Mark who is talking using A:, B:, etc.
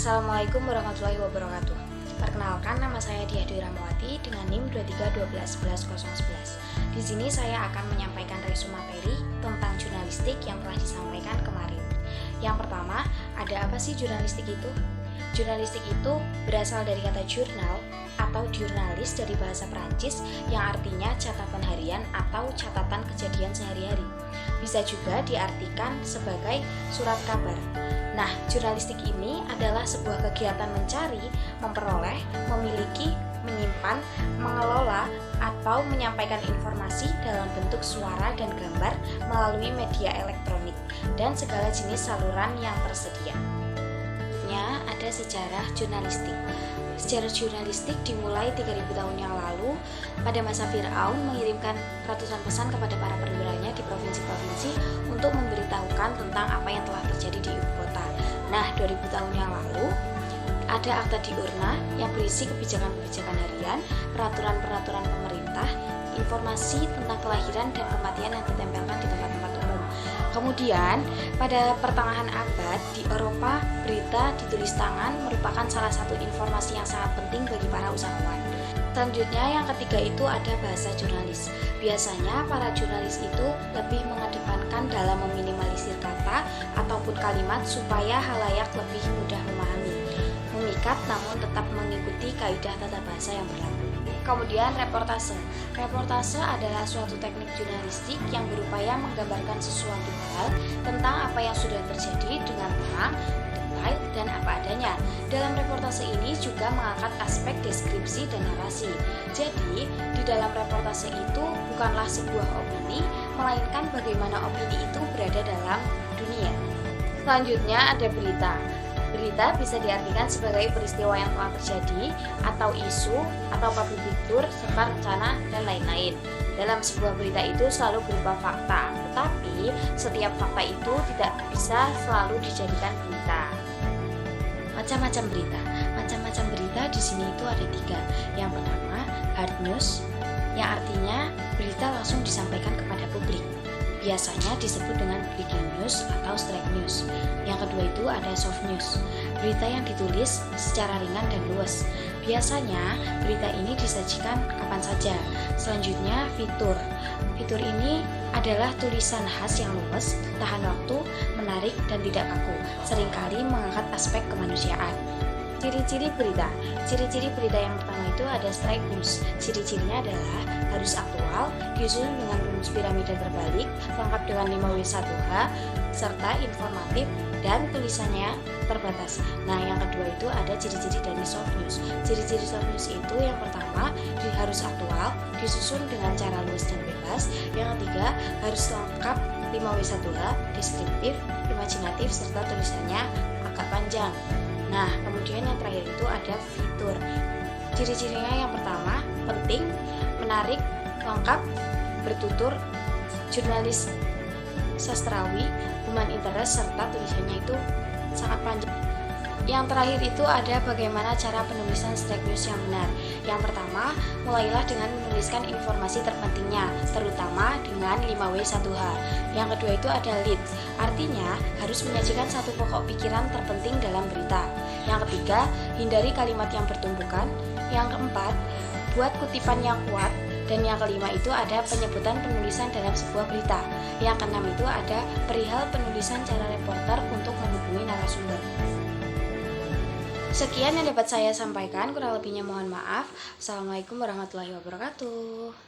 A: Assalamualaikum warahmatullahi wabarakatuh. Perkenalkan, nama saya Diah Dwi Ramawati dengan NIM 23121111. Di sini saya akan menyampaikan resume materi tentang jurnalistik yang telah disampaikan kemarin. Yang pertama, ada apa sih jurnalistik itu? Jurnalistik itu berasal dari kata jurnal atau jurnalis dari bahasa Perancis yang artinya catatan harian atau catatan kejadian sehari-hari. Bisa juga diartikan sebagai surat kabar. Nah, jurnalistik ini adalah sebuah kegiatan mencari, memperoleh, memiliki, menyimpan, mengelola, atau menyampaikan informasi dalam bentuk suara dan gambar melalui media elektronik dan segala jenis saluran yang tersedia. Ada sejarah jurnalistik. Sejarah jurnalistik dimulai 3000 tahun yang lalu pada masa Fir'aun mengirimkan ratusan pesan kepada para perwiranya di provinsi-provinsi untuk memberitahukan tentang apa yang telah terjadi di ibu kota. Nah, 2000 tahun yang lalu ada Akta Diurna yang berisi kebijakan-kebijakan harian, peraturan-peraturan pemerintah, informasi tentang kelahiran dan kematian yang ditempelkan di tempat-tempat umum. Kemudian, pada pertengahan abad di Eropa, berita ditulis tangan merupakan salah satu informasi yang sangat penting bagi para usahawan. Selanjutnya, yang ketiga itu ada bahasa jurnalis. Biasanya para jurnalis itu lebih mengedepankan dalam meminimalisir kata ataupun kalimat supaya halayak lebih mudah memahami, memikat namun tetap mengikuti kaidah tata bahasa yang berlaku. Kemudian reportase. Reportase adalah suatu teknik jurnalistik yang berupaya menggambarkan sesuatu hal tentang apa yang sudah terjadi dengan terang, detail, dan apa adanya. Dalam reportase ini juga mengangkat aspek deskripsi dan narasi. Jadi, di dalam reportase itu bukanlah sebuah opini, melainkan bagaimana opini itu berada dalam dunia. Selanjutnya ada berita. Berita bisa diartikan sebagai peristiwa yang telah terjadi, atau isu, atau public figure, serta rencana, dan lain-lain. Dalam sebuah berita itu selalu berupa fakta, tetapi setiap fakta itu tidak bisa selalu dijadikan berita. Macam-macam berita. Macam-macam berita di sini itu ada 3. Yang pertama, hard news, yang artinya berita langsung disampaikan kepada publik. Biasanya disebut dengan breaking news atau straight news. Yang kedua itu ada soft news, berita yang ditulis secara ringan dan luas. Biasanya berita ini disajikan kapan saja. Selanjutnya fitur. Fitur ini adalah tulisan khas yang luas, tahan waktu, menarik, dan tidak kaku. Seringkali mengangkat aspek kemanusiaan. Ciri-ciri berita. Ciri-ciri berita yang pertama itu ada straight news. Ciri-cirinya adalah harus aktual, disusun dengan rumus piramida terbalik, lengkap dengan 5W1H, serta informatif dan tulisannya terbatas. Nah, yang kedua itu ada ciri-ciri dari soft news. Ciri-ciri soft news itu yang pertama harus aktual, disusun dengan cara luas dan bebas. Yang ketiga harus lengkap 5W1H, deskriptif, imajinatif, serta tulisannya agak panjang. Nah, kemudian yang terakhir itu ada fitur. Ciri-cirinya yang pertama, penting, menarik, lengkap, bertutur, jurnalis sastrawi, human interest, serta tulisannya itu sangat panjang. Yang terakhir itu ada bagaimana cara penulisan straight news yang benar. Yang pertama, mulailah dengan menuliskan informasi terpentingnya, terutama dengan 5W1H. Yang kedua itu ada lead, artinya harus menyajikan satu pokok pikiran terpenting dalam berita. Yang ketiga, hindari kalimat yang bertumpukan. Yang keempat, buat kutipan yang kuat. Dan yang kelima itu ada penyebutan penulisan dalam sebuah berita. Yang keenam itu ada perihal penulisan cara reporter untuk menghubungi narasumber. Sekian yang dapat saya sampaikan, kurang lebihnya mohon maaf. Assalamualaikum warahmatullahi wabarakatuh.